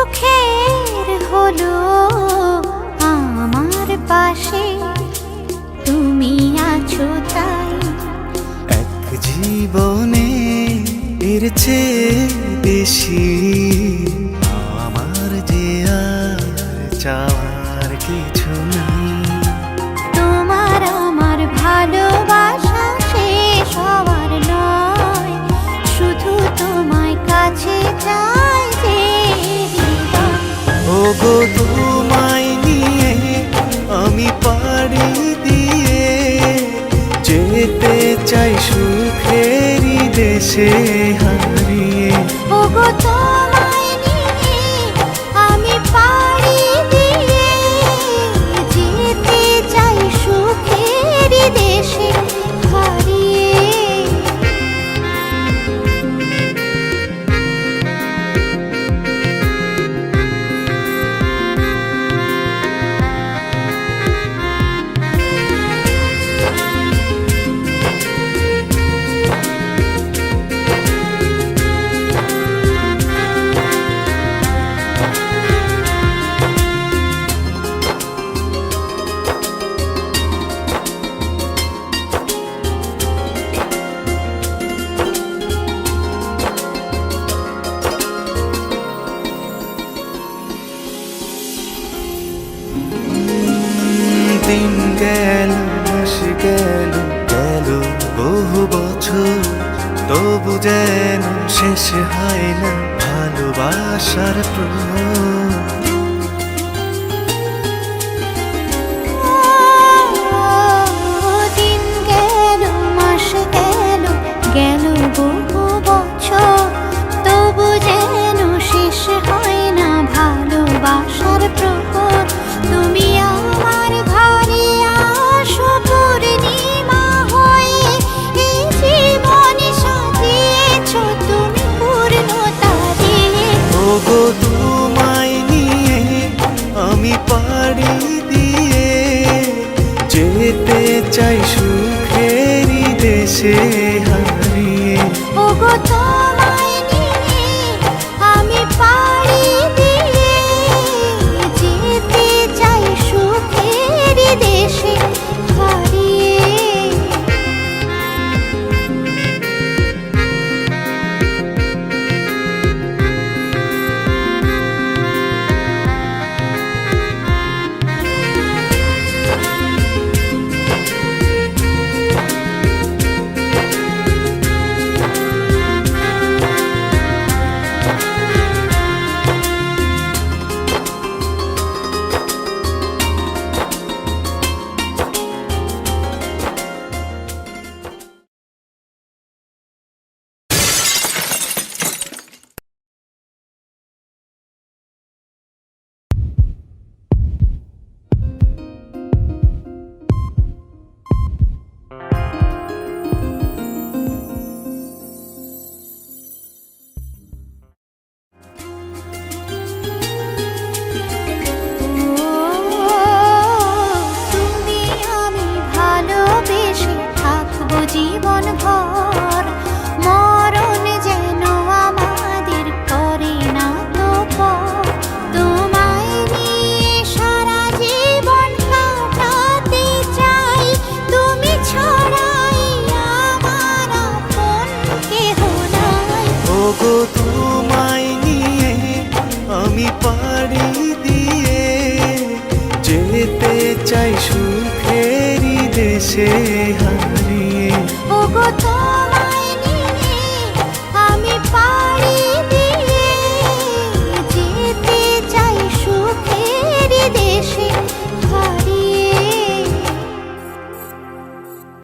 সুখের হলো আমার পাশে তুমি আছো তাই। এক জীবনে এর চেয়ে বেশি আমার যে আর চাওয়ার কিছু নাই। তোমার আমার ভালোবাসা শেষ হওয়ার নয়, শুধু তোমায় কাছে চাই যে হৃদয়। ওগো তোমায় নিয়ে আমি পাড়ি দিয়ে যেতে চাই সুখেরই দেশে হারিয়ে। ওগো তোমায় নিয়ে আমি পাড়ি দিয়ে যেতে চাই সুখের দেশে হারিয়ে। দিন গেল মাস গেল গেল বহু বছর, তবু যেন শেষ হয় না ভালোবাসার প্রহর। দিন গেল মাস গেল গেল বহু বছর, তবু যেন শেষ হয় না ভালোবাসার প্রহর। তুমি আমার ঘরে আসো পূর্ণিমা হয়ে, এই জীবন সাজিয়েছ তুমি পূর্ণতা দিয়ে। ওগো তোমায় নিয়ে আমি পাড়ি দিয়ে যেতে চাই সুখেরই দেশে হারিয়ে। ওগো তোমায় নিয়ে আমি পাড়ি দিয়ে যেতে চাই সুখের দেশে হারিয়ে। তুমি আমি ভালোবেসে থাকবো জীবন ভর, মরণ যেন আমাদের করে না তো পর। তোমায় নিয়ে সারা জীবন কাটাতে চাই, তুমি ছাড়াই আমার আপন কেহ নাই। ওগো তোমায় নিয়ে আমি পাড়ি দিয়ে যেতে চাই সুখেরই দেশে